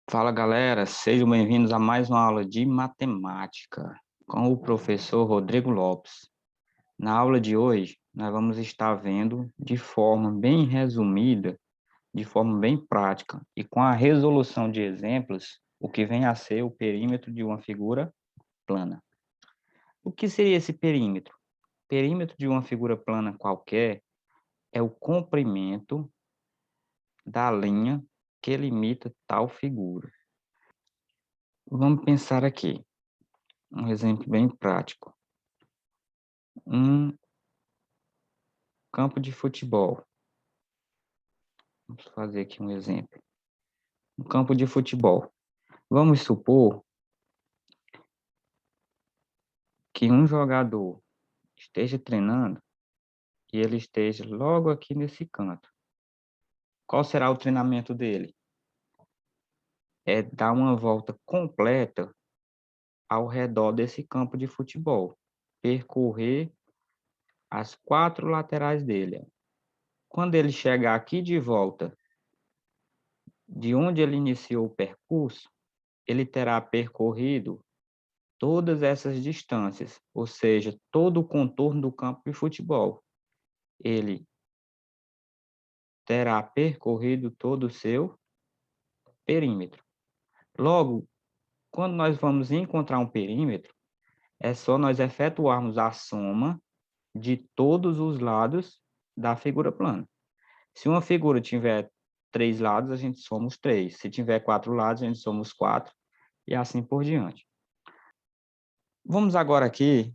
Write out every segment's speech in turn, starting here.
Fala galera, sejam bem-vindos a mais uma aula de matemática com o professor Rodrigo Lopes. Na aula de hoje, nós vamos estar vendo de forma bem resumida, de forma bem prática e com a resolução de exemplos, o que vem a ser o perímetro de uma figura plana. O que seria esse perímetro? O perímetro de uma figura plana qualquer é o comprimento da linha que limita tal figura. Vamos pensar aqui. Um exemplo bem prático. Um campo de futebol. Vamos fazer aqui um exemplo. Um campo de futebol. Vamos supor que um jogador esteja treinando e ele esteja logo aqui nesse canto. Qual será o treinamento dele? É dar uma volta completa ao redor desse campo de futebol. Percorrer as 4 laterais dele. Quando ele chegar aqui de volta, de onde ele iniciou o percurso, ele terá percorrido todas essas distâncias, ou seja, todo o contorno do campo de futebol. Ele terá percorrido todo o seu perímetro. Logo, quando nós vamos encontrar um perímetro, é só nós efetuarmos a soma de todos os lados da figura plana. Se uma figura tiver 3 lados, a gente soma os 3. Se tiver 4 lados, a gente soma os 4 e assim por diante. Vamos agora aqui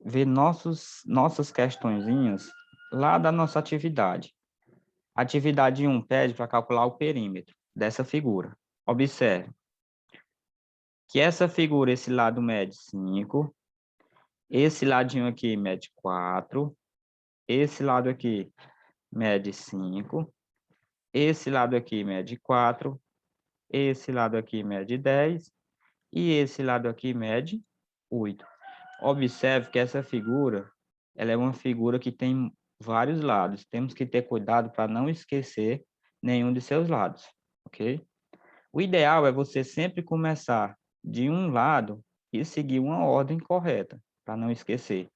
ver nossas questõezinhas lá da nossa atividade. Atividade 1 pede para calcular o perímetro dessa figura. Observe que essa figura, esse lado mede 5, esse ladinho aqui mede 4, esse lado aqui mede 5, esse lado aqui mede 4, esse lado aqui mede 10 e esse lado aqui mede 8. Observe que essa figura, ela é uma figura que tem vários lados. Temos que ter cuidado para não esquecer nenhum de seus lados, ok? O ideal é você sempre começar de um lado e seguir uma ordem correta, para não esquecer.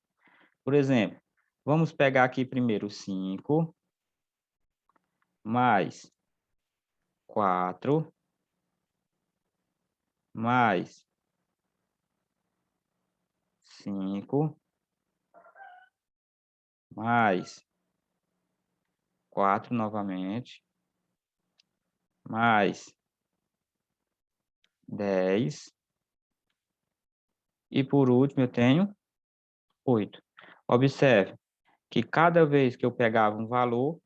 Por exemplo, vamos pegar aqui primeiro 5 mais 4 mais 5 mais 4 novamente, mais 10, e por último eu tenho 8. Observe que cada vez que eu pegava um valor,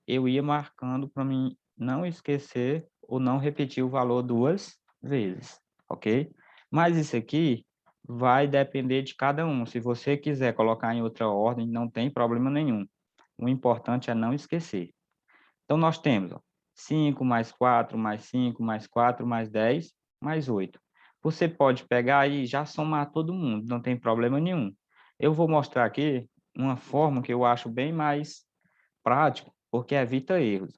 eu ia marcando para mim não esquecer ou não repetir o valor 2 vezes, ok? Mas isso aqui vai depender de cada um. Se você quiser colocar em outra ordem, não tem problema nenhum. O importante é não esquecer. Então, nós temos 5 mais 4 mais 5 mais 4 mais 10 mais 8. Você pode pegar e já somar todo mundo, não tem problema nenhum. Eu vou mostrar aqui uma forma que eu acho bem mais prático, porque evita erros.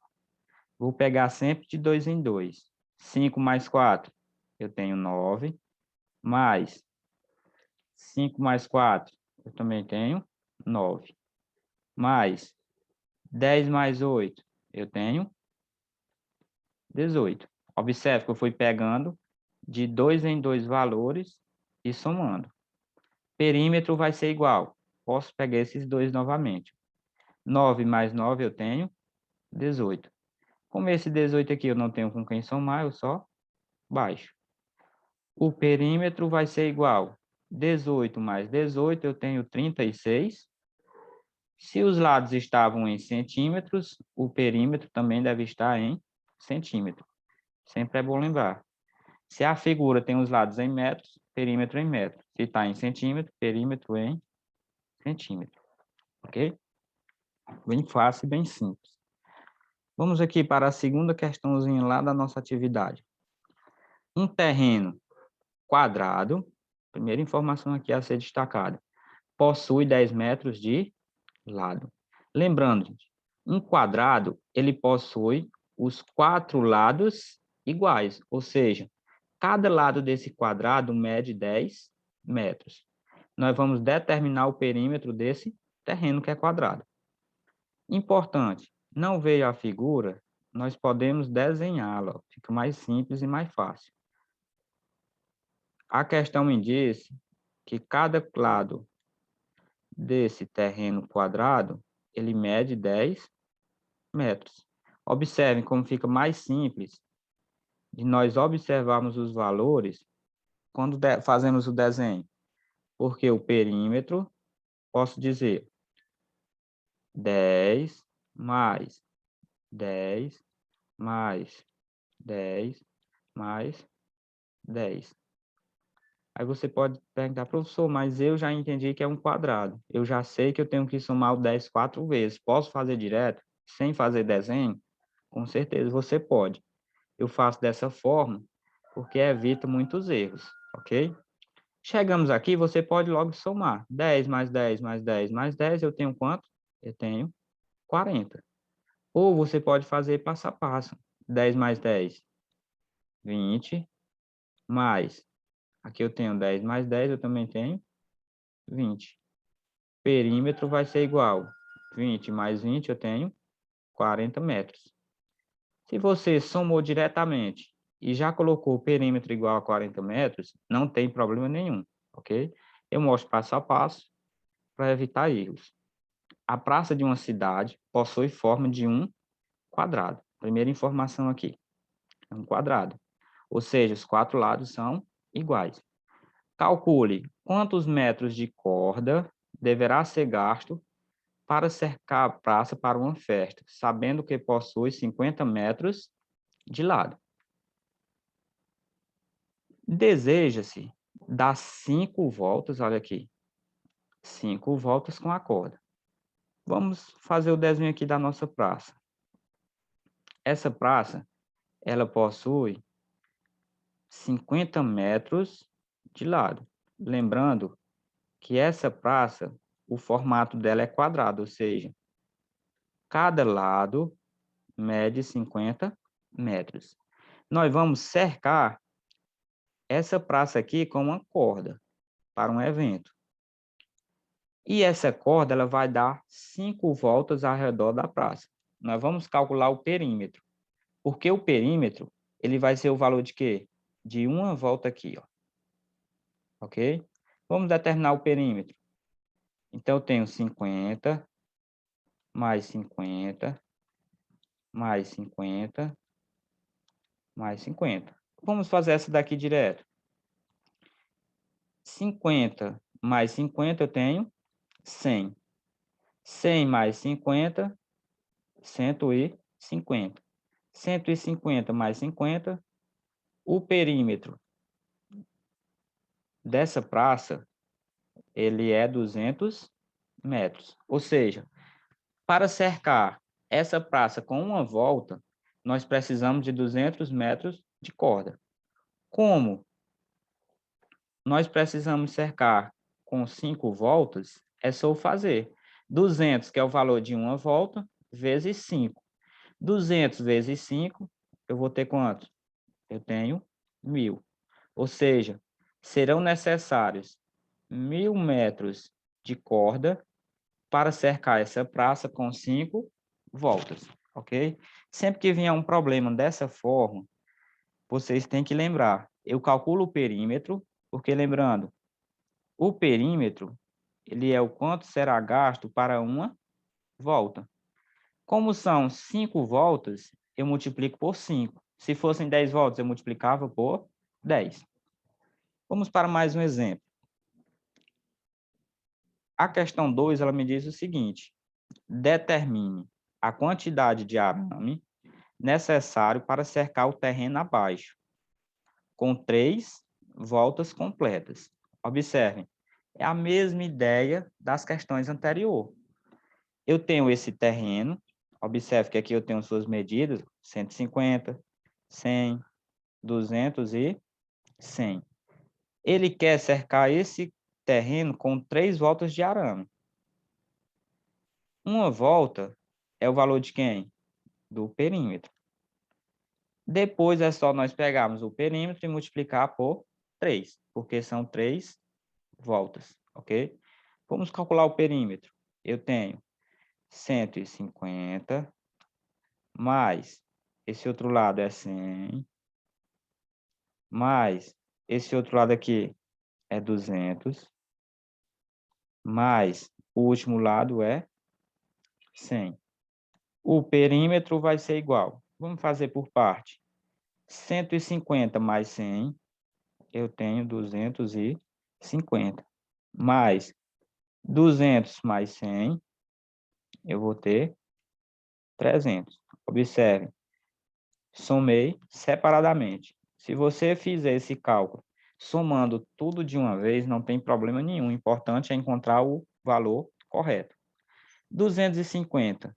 Vou pegar sempre de 2 em 2. 5 mais 4, eu tenho 9, mais 5 mais 4, eu também tenho 9, mais 10 mais 8, eu tenho 18. Observe que eu fui pegando de 2 em 2 valores e somando. Perímetro vai ser igual. Posso pegar esses dois novamente. 9 mais 9 eu tenho 18. Como esse 18 aqui eu não tenho com quem somar, eu só baixo. O perímetro vai ser igual. 18 mais 18 eu tenho 36. Se os lados estavam em centímetros, o perímetro também deve estar em centímetro. Sempre é bom lembrar. Se a figura tem os lados em metros, perímetro em metro. Se está em centímetro, perímetro em centímetro. Ok? Bem fácil e bem simples. Vamos aqui para a segunda questãozinha lá da nossa atividade. Um terreno quadrado, primeira informação aqui a ser destacada, possui 10 metros de lado. Lembrando, gente, um quadrado, ele possui os 4 lados iguais, ou seja, cada lado desse quadrado mede 10 metros. Nós vamos determinar o perímetro desse terreno que é quadrado. Importante, não veio a figura, nós podemos desenhá-la, fica mais simples e mais fácil. A questão me diz que cada lado desse terreno quadrado, ele mede 10 metros. Observem como fica mais simples de nós observarmos os valores quando fazemos o desenho. Porque o perímetro, posso dizer 10 mais 10 mais 10 mais 10. Aí você pode perguntar, professor, mas eu já entendi que é um quadrado. Eu já sei que eu tenho que somar o 10 4 vezes. Posso fazer direto, sem fazer desenho? Com certeza você pode. Eu faço dessa forma porque evita muitos erros, ok? Chegamos aqui, você pode logo somar. 10 mais 10 mais 10 mais 10, eu tenho quanto? Eu tenho 40. Ou você pode fazer passo a passo. 10 mais 10, 20, mais, aqui eu tenho 10 mais 10, eu também tenho 20. Perímetro vai ser igual, 20 mais 20, eu tenho 40 metros. Se você somou diretamente e já colocou o perímetro igual a 40 metros, não tem problema nenhum, ok? Eu mostro passo a passo para evitar erros. A praça de uma cidade possui forma de um quadrado. Primeira informação aqui, é um quadrado. Ou seja, os 4 lados são iguais. Calcule quantos metros de corda deverá ser gasto para cercar a praça para uma festa, sabendo que possui 50 metros de lado. Deseja-se dar 5 voltas, olha aqui, 5 voltas com a corda. Vamos fazer o desenho aqui da nossa praça. Essa praça, ela possui 50 metros de lado. Lembrando que essa praça, o formato dela é quadrado, ou seja, cada lado mede 50 metros. Nós vamos cercar essa praça aqui com uma corda para um evento. E essa corda ela vai dar 5 voltas ao redor da praça. Nós vamos calcular o perímetro. Porque o perímetro ele vai ser o valor de quê? De uma volta aqui, ó. Ok? Vamos determinar o perímetro. Então, eu tenho 50, mais 50, mais 50, mais 50. Vamos fazer essa daqui direto. 50 mais 50, eu tenho 100. 100 mais 50, 150. 150 mais 50, o perímetro dessa praça, ele é 200 metros. Ou seja, para cercar essa praça com uma volta, nós precisamos de 200 metros de corda. Como nós precisamos cercar com 5 voltas, é só fazer 200, que é o valor de uma volta, vezes 5. 200 vezes 5, eu vou ter quanto? Eu tenho 1.000. Ou seja, serão necessários 1.000 metros de corda para cercar essa praça com 5 voltas, ok? Sempre que vier um problema dessa forma, vocês têm que lembrar, eu calculo o perímetro, porque lembrando, o perímetro, ele é o quanto será gasto para uma volta. Como são 5 voltas, eu multiplico por 5. Se fossem 10 voltas, eu multiplicava por 10. Vamos para mais um exemplo. A questão 2, ela me diz o seguinte: determine a quantidade de arame necessário para cercar o terreno abaixo, com 3 voltas completas. Observem, é a mesma ideia das questões anteriores. Eu tenho esse terreno, Observe que aqui eu tenho suas medidas, 150, 100, 200 e 100. Ele quer cercar esse terreno com 3 voltas de arame. Uma volta é o valor de quem? Do perímetro. Depois é só nós pegarmos o perímetro e multiplicar por 3, porque são 3 voltas, ok? Vamos calcular o perímetro. Eu tenho 150 mais esse outro lado é 100, mais esse outro lado aqui é 200, mais o último lado é 100. O perímetro vai ser igual. Vamos fazer por parte. 150 mais 100, eu tenho 250. Mais 200 mais 100, eu vou ter 300. Observe, somei separadamente. Se você fizer esse cálculo somando tudo de uma vez, não tem problema nenhum. O importante é encontrar o valor correto. 250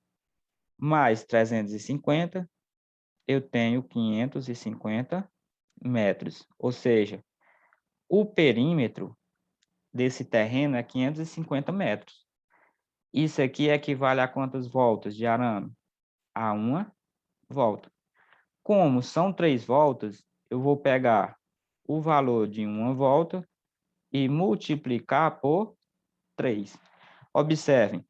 mais 350, eu tenho 550 metros. Ou seja, o perímetro desse terreno é 550 metros. Isso aqui equivale a quantas voltas de arame? A uma volta. Como são 3 voltas, eu vou pegar o valor de uma volta e multiplicar por 3. Observem,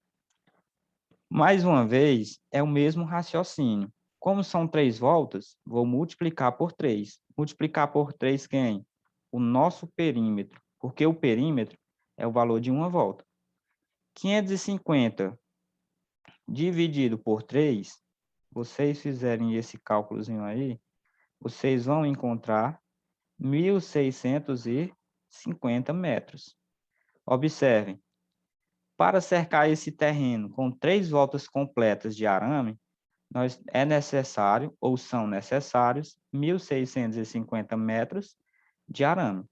mais uma vez, é o mesmo raciocínio. Como são 3 voltas, vou multiplicar por 3. Multiplicar por 3 quem? O nosso perímetro, porque o perímetro é o valor de uma volta. 550 dividido por 3, vocês fizerem esse cálculozinho aí, vocês vão encontrar 1.650 metros. Observem, para cercar esse terreno com 3 voltas completas de arame, é necessário, ou são necessários, 1.650 metros de arame.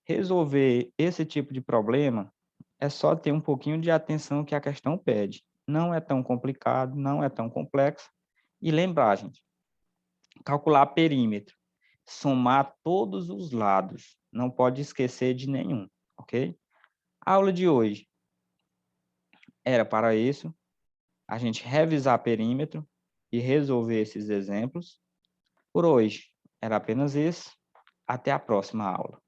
Resolver esse tipo de problema é só ter um pouquinho de atenção que a questão pede. Não é tão complicado, não é tão complexo. E lembrar, gente, calcular perímetro, somar todos os lados, não pode esquecer de nenhum, ok? A aula de hoje era para isso, a gente revisar perímetro e resolver esses exemplos. Por hoje, era apenas isso. Até a próxima aula.